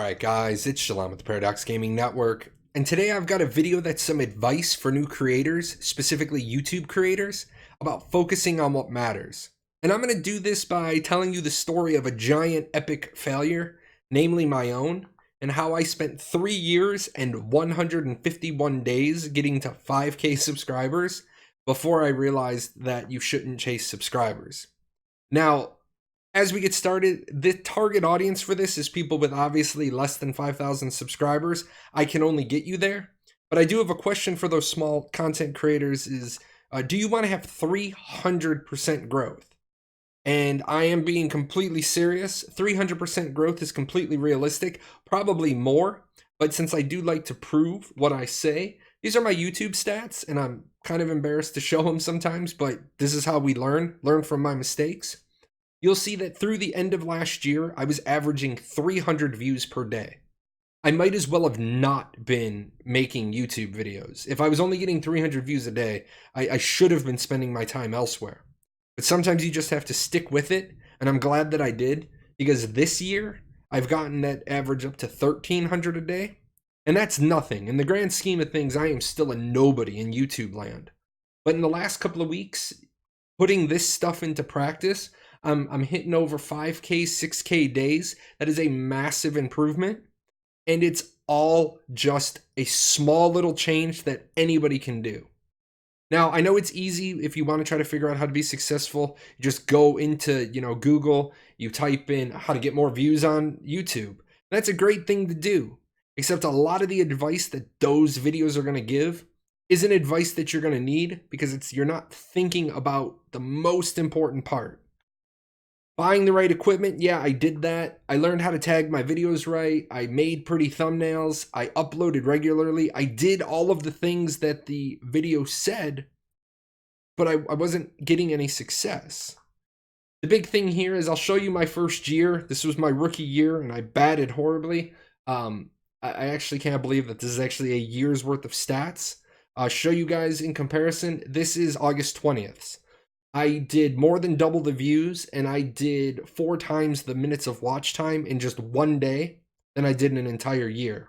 Alright guys, it's Jahlon with the Paradox Gaming Network, and today I've got a video that's some advice for new creators, specifically YouTube creators, about focusing on what matters. And I'm going to do this by telling you the story of a giant epic failure, namely my own, and how I spent 3 years and 151 days getting to 5K subscribers before I realized that you shouldn't chase subscribers. Now, as we get started, the target audience for this is people with obviously less than 5,000 subscribers. I can only get you there. But I do have a question for those small content creators is, do you want to have 300% growth? And I am being completely serious. 300% growth is completely realistic, probably more. But since I do like to prove what I say, these are my YouTube stats, and I'm kind of embarrassed to show them sometimes, but this is how we learn from my mistakes. You'll see that through the end of last year, I was averaging 300 views per day. I might as well have not been making YouTube videos. If I was only getting 300 views a day, I should have been spending my time elsewhere. But sometimes you just have to stick with it, and I'm glad that I did, because this year, I've gotten that average up to 1,300 a day, and that's nothing. In the grand scheme of things, I am still a nobody in YouTube land. But in the last couple of weeks, putting this stuff into practice, I'm hitting over 5K, 6K days. That is a massive improvement. And it's all just a small little change that anybody can do. Now, I know it's easy if you want to try to figure out how to be successful. You just go into, Google, you type in how to get more views on YouTube. That's a great thing to do. Except a lot of the advice that those videos are going to give isn't advice that you're going to need because you're not thinking about the most important part. Buying the right equipment, yeah, I did that. I learned how to tag my videos right. I made pretty thumbnails. I uploaded regularly. I did all of the things that the video said, but I wasn't getting any success. The big thing here is I'll show you my first year. This was my rookie year, and I batted horribly. I actually can't believe that this is actually a year's worth of stats. I'll show you guys in comparison. This is August 20th. I did more than double the views, and I did 4 times the minutes of watch time in just one day than I did in an entire year.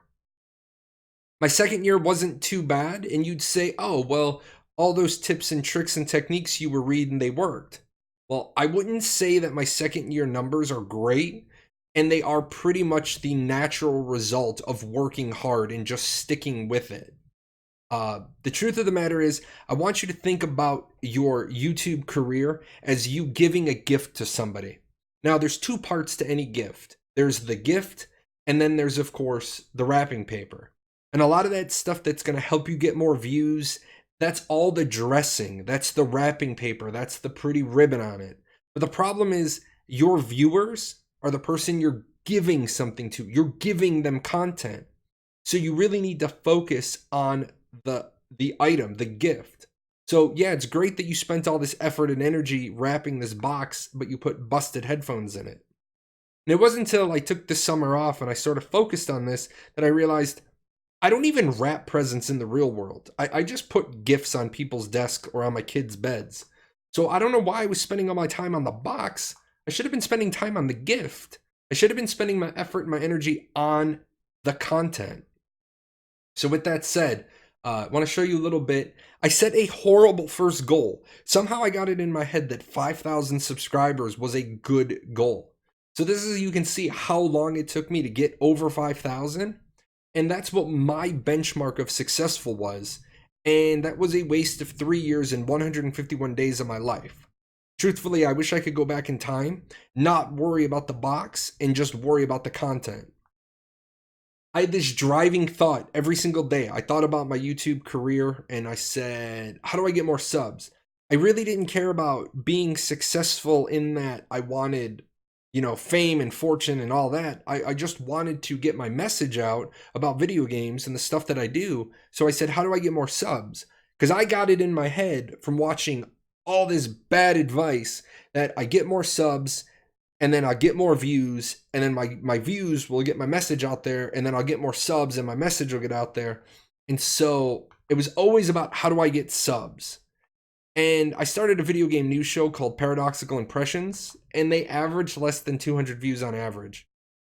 My second year wasn't too bad, and you'd say, oh, well, all those tips and tricks and techniques you were reading, they worked. Well, I wouldn't say that my second year numbers are great, and they are pretty much the natural result of working hard and just sticking with it. The truth of the matter is, I want you to think about your YouTube career as you giving a gift to somebody. Now, there's 2 parts to any gift. There's the gift, and then there's, of course, the wrapping paper. And a lot of that stuff that's going to help you get more views, that's all the dressing. That's the wrapping paper. That's the pretty ribbon on it. But the problem is, your viewers are the person you're giving something to. You're giving them content. So you really need to focus on the item, the gift. So yeah, it's great that you spent all this effort and energy wrapping this box, but you put busted headphones in it. And it wasn't until I took the summer off and I sort of focused on this that I realized I don't even wrap presents in the real world. I just put gifts on people's desks or on my kids' beds. So I don't know why I was spending all my time on the box. I should have been spending time on the gift. I should have been spending my effort and my energy on the content. So with that said, I want to show you a little bit. I set a horrible first goal. Somehow I got it in my head that 5,000 subscribers was a good goal. So this is, you can see how long it took me to get over 5,000. And that's what my benchmark of successful was. And that was a waste of 3 years and 151 days of my life. Truthfully, I wish I could go back in time, not worry about the box, and just worry about the content. I had this driving thought every single day. I thought about my YouTube career and I said, how do I get more subs? I really didn't care about being successful in that I wanted, fame and fortune and all that. I just wanted to get my message out about video games and the stuff that I do. So I said, how do I get more subs? Because I got it in my head from watching all this bad advice that I get more subs, and then I'll get more views, and then my views will get my message out there, and then I'll get more subs, and my message will get out there. And so it was always about how do I get subs? And I started a video game news show called Paradoxical Impressions, and they averaged less than 200 views on average.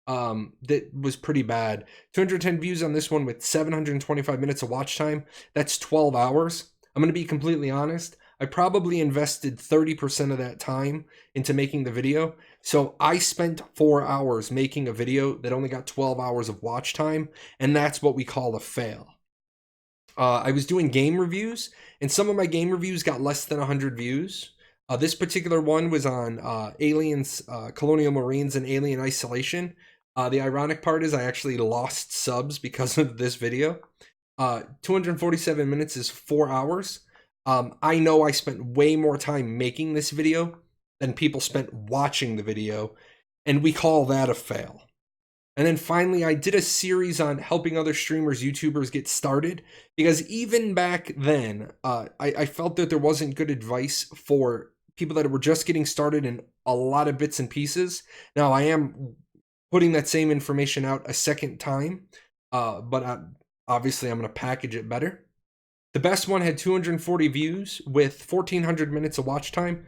that was pretty bad. 210 views on this one with 725 minutes of watch time. That's 12 hours. I'm going to be completely honest. I probably invested 30% of that time into making the video. So I spent 4 hours making a video that only got 12 hours of watch time, and that's what we call a fail. I was doing game reviews, and some of my game reviews got less than 100 views. This particular one was on Aliens, Colonial Marines, and Alien Isolation. The ironic part is I actually lost subs because of this video. 247 minutes is 4 hours. I know I spent way more time making this video than people spent watching the video, and we call that a fail. And then finally, I did a series on helping other streamers, YouTubers get started, because even back then, I felt that there wasn't good advice for people that were just getting started in a lot of bits and pieces. Now, I am putting that same information out a second time, but obviously I'm going to package it better. The best one had 240 views with 1,400 minutes of watch time.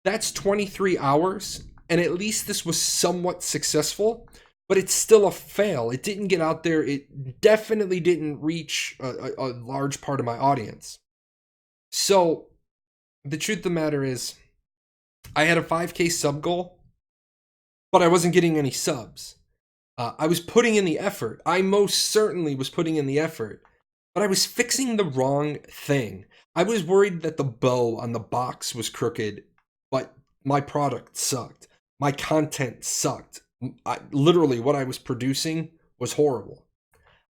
That's 23 hours, and at least this was somewhat successful. But it's still a fail. It didn't get out there. It definitely didn't reach a large part of my audience. So the truth of the matter is, I had a 5K sub goal, but I wasn't getting any subs. I was putting in the effort. I most certainly was putting in the effort, but I was fixing the wrong thing. I was worried that the bow on the box was crooked, but my product sucked. My content sucked. Literally what I was producing was horrible.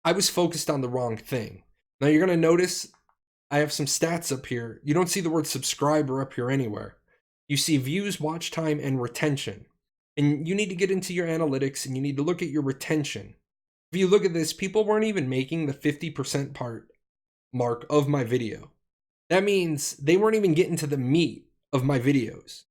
I was focused on the wrong thing. Now you're going to notice I have some stats up here. You don't see the word subscriber up here anywhere. You see views, watch time, and retention. And you need to get into your analytics and you need to look at your retention. If you look at this, people weren't even making the 50% part mark of my video. That means they weren't even getting to the meat of my videos.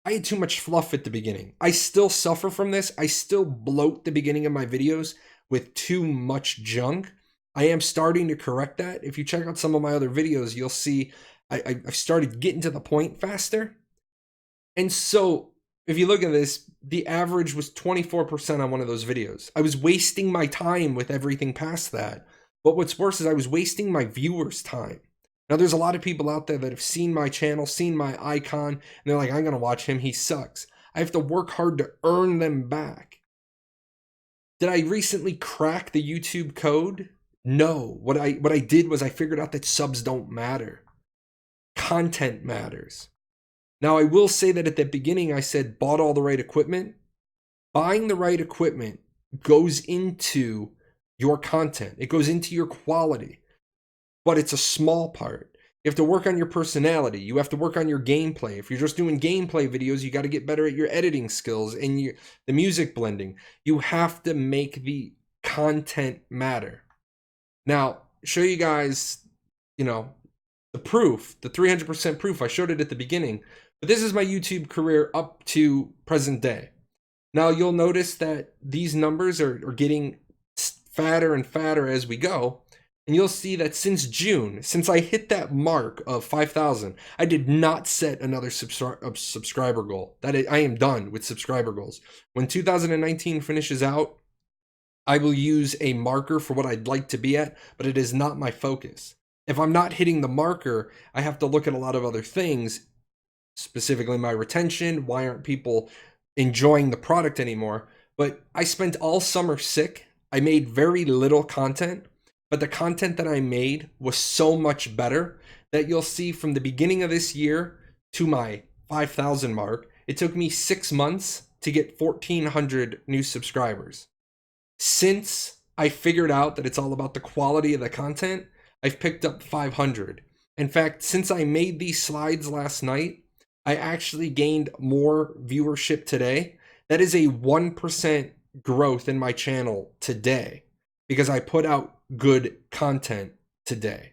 I had too much fluff at the beginning. I still suffer from this. I still bloat the beginning of my videos with too much junk. I am starting to correct that. If you check out some of my other videos, you'll see I've started getting to the point faster. And so if you look at this, the average was 24% on one of those videos. I was wasting my time with everything past that. But what's worse is I was wasting my viewers' time. Now, there's a lot of people out there that have seen my channel, seen my icon, and they're like, I'm going to watch him. He sucks. I have to work hard to earn them back. Did I recently crack the YouTube code? No. What I did was I figured out that subs don't matter. Content matters. Now, I will say that at the beginning, I said bought all the right equipment. Buying the right equipment goes into your content. It goes into your quality. But it's a small part. You have to work on your personality. You have to work on your gameplay. If you're just doing gameplay videos, you got to get better at your editing skills and the music blending. You have to make the content matter. Now, show you guys, the proof, the 300% proof. I showed it at the beginning. But this is my YouTube career up to present day. Now, you'll notice that these numbers are getting fatter and fatter as we go. And you'll see that since June, since I hit that mark of 5,000, I did not set another subscriber goal. I am done with subscriber goals. When 2019 finishes out, I will use a marker for what I'd like to be at, but it is not my focus. If I'm not hitting the marker, I have to look at a lot of other things, specifically my retention. Why aren't people enjoying the product anymore? But I spent all summer sick. I made very little content. But the content that I made was so much better that you'll see from the beginning of this year to my 5,000 mark, it took me 6 months to get 1,400 new subscribers. Since I figured out that it's all about the quality of the content, I've picked up 500. In fact, since I made these slides last night, I actually gained more viewership today. That is a 1% growth in my channel today because I put out good content today.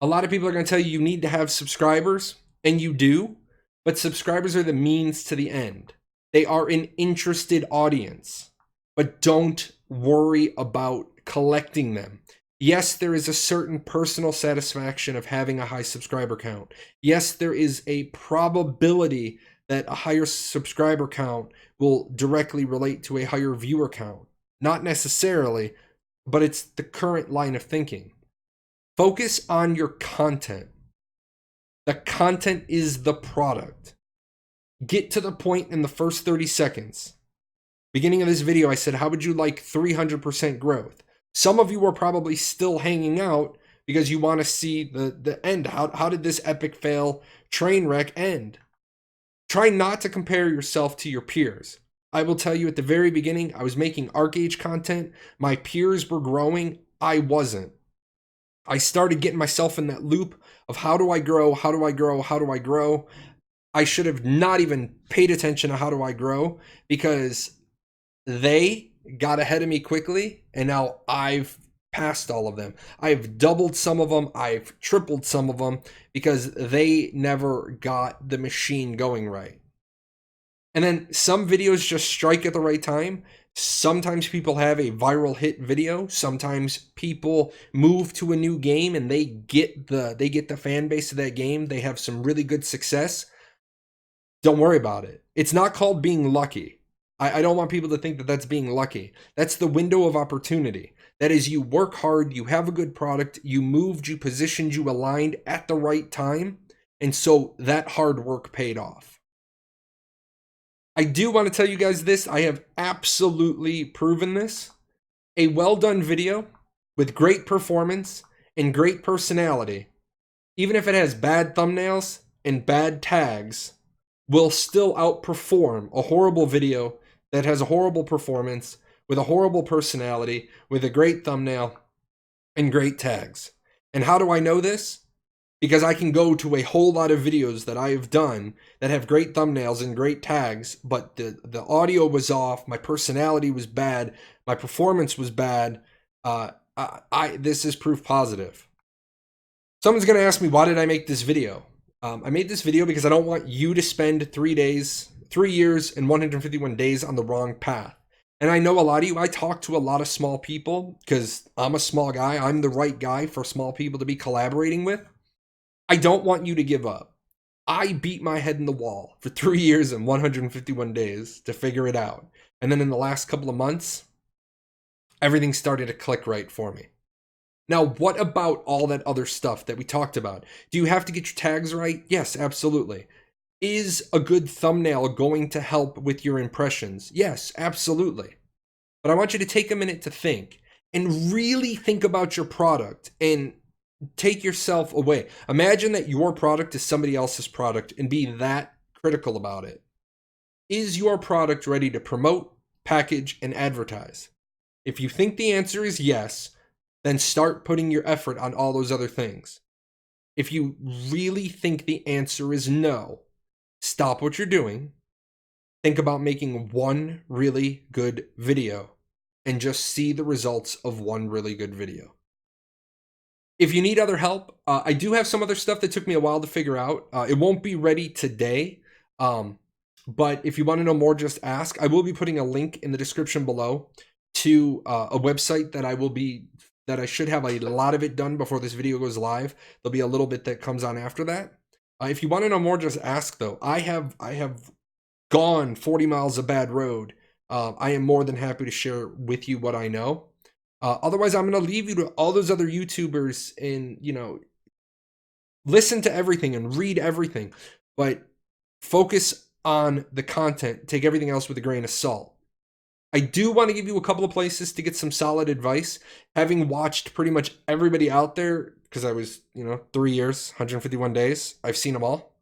A lot of people are going to tell you need to have subscribers, and you do, but subscribers are the means to the end. They are an interested audience, but don't worry about collecting them. Yes, there is a certain personal satisfaction of having a high subscriber count. Yes, there is a probability that a higher subscriber count will directly relate to a higher viewer count. Not necessarily, but it's the current line of thinking. Focus on your content. The content is the product. Get to the point in the first 30 seconds. Beginning of this video, I said, how would you like 300% growth? Some of you are probably still hanging out because you want to see the end. How did this epic fail train wreck end? Try not to compare yourself to your peers. I will tell you at the very beginning, I was making ArcAge content. My peers were growing. I wasn't. I started getting myself in that loop of how do I grow? How do I grow? How do I grow? I should have not even paid attention to how do I grow, because they got ahead of me quickly, and now I've passed all of them. I've doubled some of them. I've tripled some of them because they never got the machine going right. And then some videos just strike at the right time. Sometimes people have a viral hit video. Sometimes people move to a new game and they get the fan base of that game. They have some really good success. Don't worry about it. It's not called being lucky. I don't want people to think that that's being lucky. That's the window of opportunity. That is, you work hard, you have a good product, you moved, you positioned, you aligned at the right time, and so that hard work paid off. I do want to tell you guys this. I have absolutely proven this. A well-done video with great performance and great personality, even if it has bad thumbnails and bad tags, will still outperform a horrible video that has a horrible performance, with a horrible personality, with a great thumbnail, and great tags. And how do I know this? Because I can go to a whole lot of videos that I have done that have great thumbnails and great tags, but the audio was off, my personality was bad, my performance was bad. This is proof positive. Someone's going to ask me, why did I make this video? I made this video because I don't want you to spend 3 years and 151 days on the wrong path. And I know a lot of you, I talk to a lot of small people because I'm a small guy. I'm the right guy for small people to be collaborating with. I don't want you to give up. I beat my head in the wall for 3 years and 151 days to figure it out. And then in the last couple of months, everything started to click right for me. Now, what about all that other stuff that we talked about? Do you have to get your tags right? Yes, absolutely. Is a good thumbnail going to help with your impressions? Yes, absolutely. But I want you to take a minute to think and really think about your product and take yourself away. Imagine that your product is somebody else's product and be that critical about it. Is your product ready to promote, package, and advertise? If you think the answer is yes, then start putting your effort on all those other things. If you really think the answer is no, stop what you're doing, think about making one really good video, and just see the results of one really good video. If you need other help, I do have some other stuff that took me a while to figure out. It won't be ready today, but if you want to know more, just ask. I will be putting a link in the description below to a website that I should have a lot of it done before this video goes live. There'll be a little bit that comes on after that. If you want to know more, just ask though. I have gone 40 miles of bad road. I am more than happy to share with you what I know. Otherwise, I'm going to leave you to all those other YouTubers and, listen to everything and read everything, but focus on the content. Take everything else with a grain of salt. I do want to give you a couple of places to get some solid advice. Having watched pretty much everybody out there, because I was, 3 years, 151 days. I've seen them all.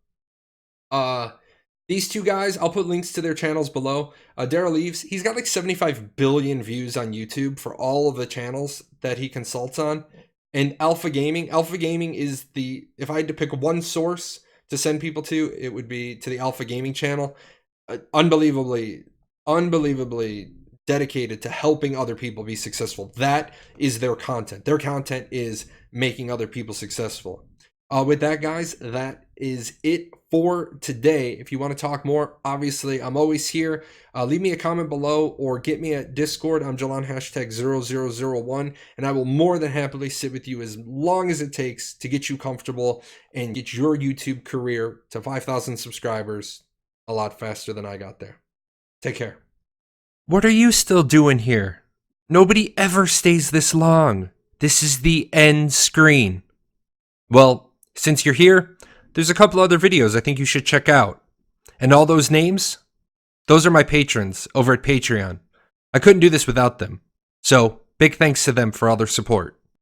These two guys, I'll put links to their channels below. Daryl Eves, he's got like 75 billion views on YouTube for all of the channels that he consults on. And Alpha Gaming is if I had to pick one source to send people to, it would be to the Alpha Gaming channel. Unbelievably dedicated to helping other people be successful. That is their content. Their content is making other people successful. With that, guys, that is it for today. If you want to talk more, obviously, I'm always here. Leave me a comment below or get me at Discord. I'm Jahlon #0001, and I will more than happily sit with you as long as it takes to get you comfortable and get your YouTube career to 5,000 subscribers a lot faster than I got there. Take care. What are you still doing here? Nobody ever stays this long. This is the end screen. Well, since you're here, there's a couple other videos I think you should check out. And all those names? Those are my patrons over at Patreon. I couldn't do this without them. So, big thanks to them for all their support.